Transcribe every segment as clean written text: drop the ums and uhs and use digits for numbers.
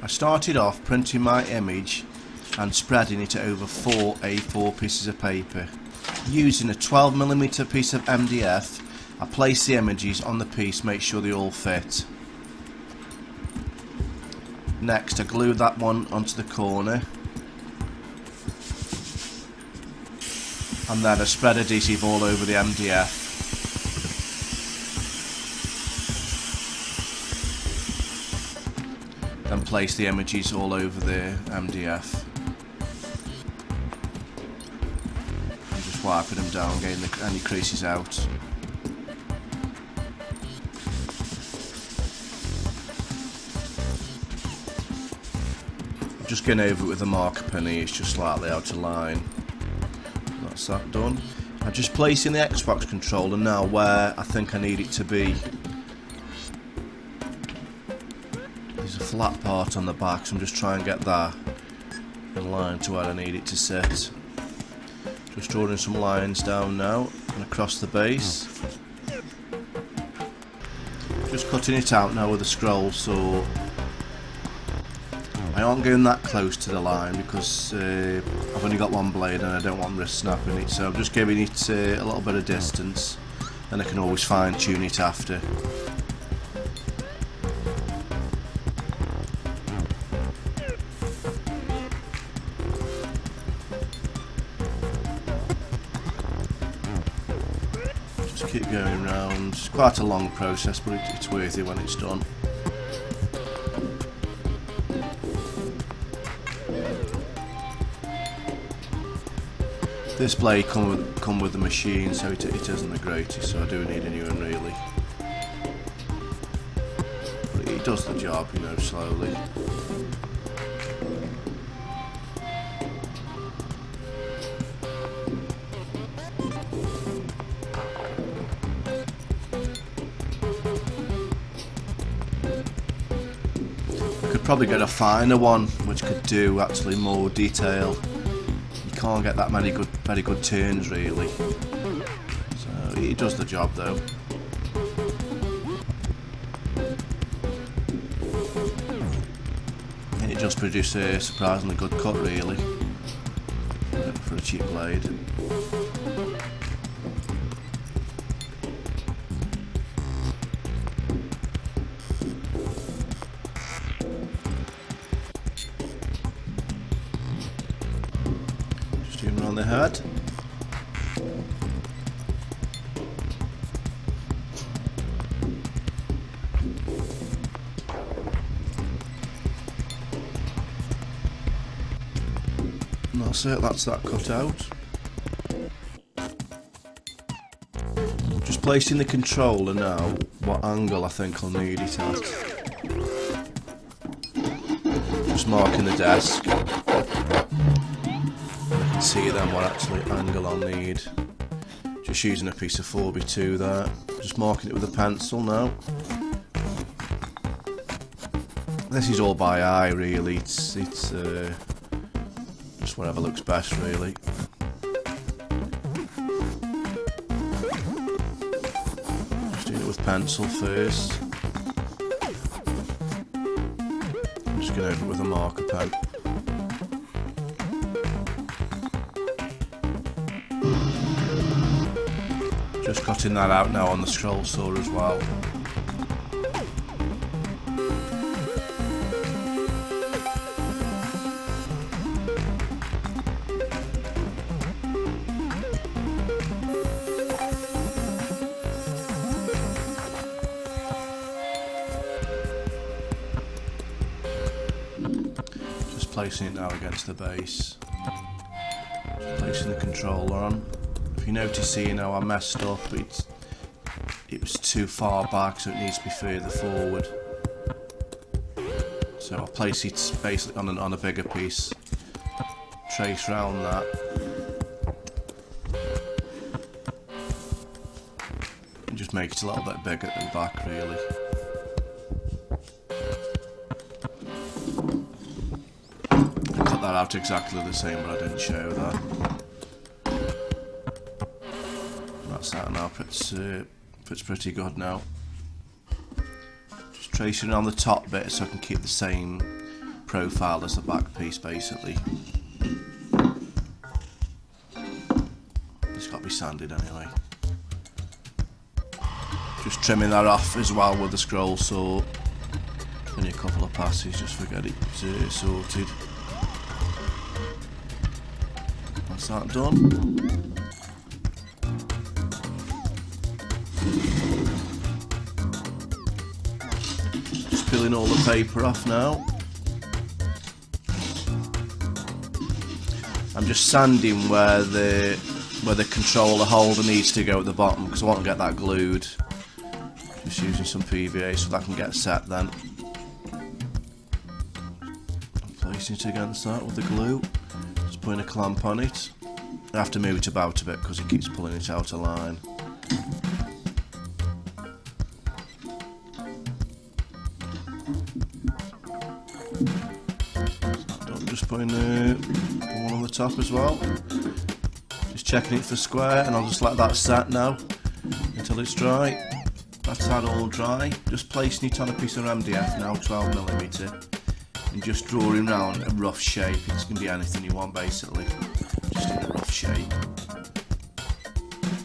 I started off printing my image and spreading it over 4 A4 pieces of paper. Using a 12mm piece of MDF, I place the images on the piece, make sure they all fit. Next I glue that one onto the corner, and then I spread adhesive all over the MDF. Then place the images all over the MDF. And just wiping them down, getting any creases out. I'm just going over it with a marker pen here, it's just slightly out of line. That's that done. I'm just placing the Xbox controller now where I think I need it to be. There's a flat part on the back, so I'm just trying to get that in line to where I need it to sit. Just drawing some lines down now and across the base. Just cutting it out now with a scroll saw. I aren't going that close to the line because I've only got one blade and I don't want wrist snapping it, so I'm just giving it a little bit of distance, and I can always fine tune it after. Just keep going round. It's quite a long process, but it's worth it when it's done. This blade come with the machine, so it isn't the greatest, so I do need a new one really. But it does the job, you know, slowly. I could probably get a finer one, which could do actually more detail. Can't get that many very good turns really, so it does the job though. And it just produces a surprisingly good cut really for a cheap blade. On the head. And that's it, that's that cut out. Just placing the controller now, what angle I think I'll need it at. Just marking the desk. See then what actually angle I'll need. Just using a piece of 4x2 there. Just marking it with a pencil now. This is all by eye really. It's just whatever looks best really. Just doing it with pencil first. I'm just going over it with a marker pen. Just cutting that out now on the scroll saw as well. Just placing it now against the base. Just placing the controller on. If you notice here now I messed up, it was too far back, so it needs to be further forward. So I'll place it basically on a bigger piece, trace round that. And just make it a little bit bigger at the back really. I cut that out exactly the same, but I didn't show that. That's that now, it's pretty good now. Just tracing on the top bit so I can keep the same profile as the back piece basically. It's got to be sanded anyway. Just trimming that off as well with the scroll saw. Only a couple of passes just to get it sorted. That's that done. Just peeling all the paper off now. I'm just sanding where the controller holder needs to go at the bottom because I want to get that glued. Just using some PVA so that can get set then. I'm placing it against that with the glue. Just putting a clamp on it. I have to move it about a bit because it keeps pulling it out of line. I'm just putting one on the top as well. Just checking it for square, and I'll just let that set now until it's dry. That's that all dry. Just placing it on a piece of MDF now, 12mm, and just drawing around a rough shape. It's going to be anything you want basically, just in a rough shape.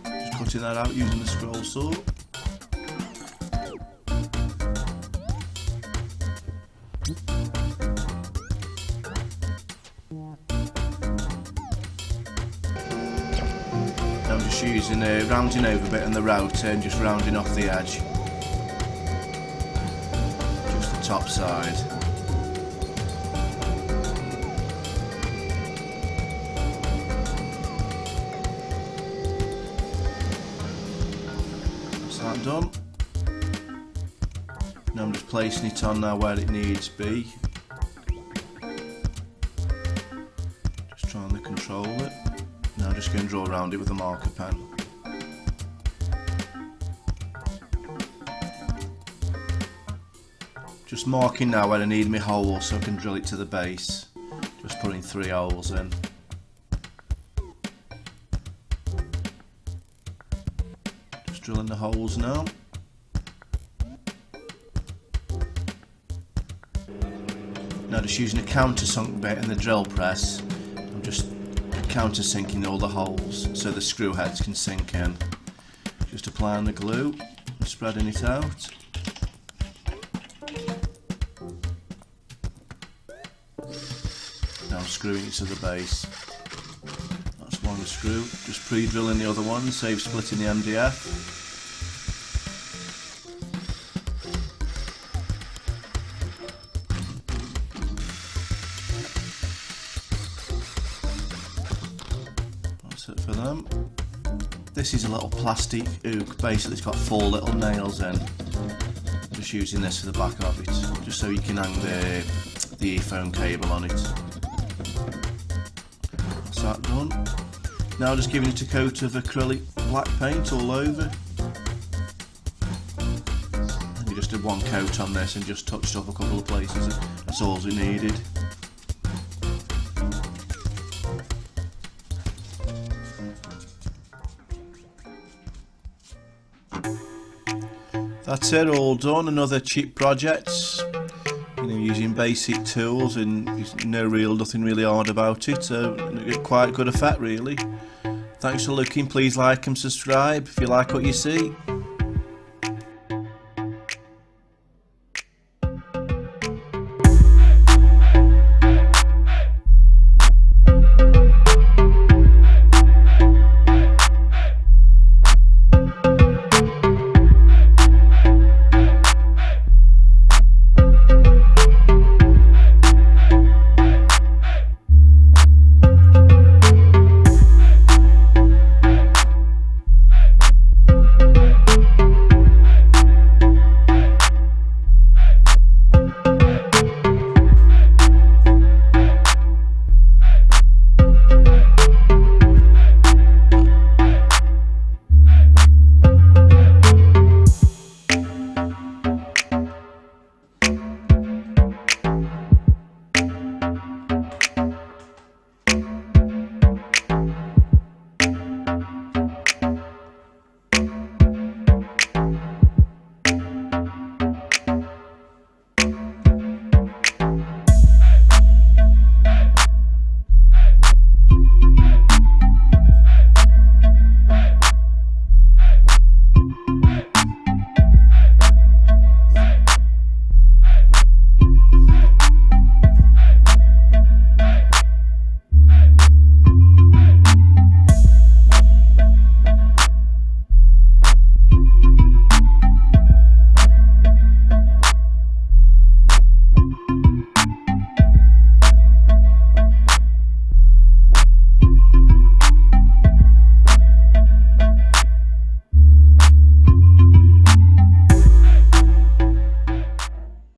Just cutting that out using the scroll saw. I'm just using a rounding over bit and the router and just rounding off the edge. Just the top side. That's that done. Now I'm just placing it on now where it needs to be. Just trying to control it. Now I'm just going to draw around it with a marker pen. Just marking now where I need my hole so I can drill it to the base. Just putting 3 holes in. Just drilling the holes now. Now just using a countersunk bit in the drill press, I'm just countersinking all the holes so the screw heads can sink in. Just applying the glue and spreading it out. Now screwing it to the base. That's one screw. Just pre-drilling the other one, save splitting the MDF. That's it for them. This is a little plastic hook, basically it's got 4 little nails in. I'm just using this for the back of it, just so you can hang the earphone cable on it. That's that done. Now just giving it a coat of acrylic black paint all over. And you just did one coat on this and just touched up a couple of places, that's all it needed. That's it, all done. Another cheap project, using basic tools and nothing really hard about it, so quite good effect really. Thanks for looking, please like and subscribe if you like what you see.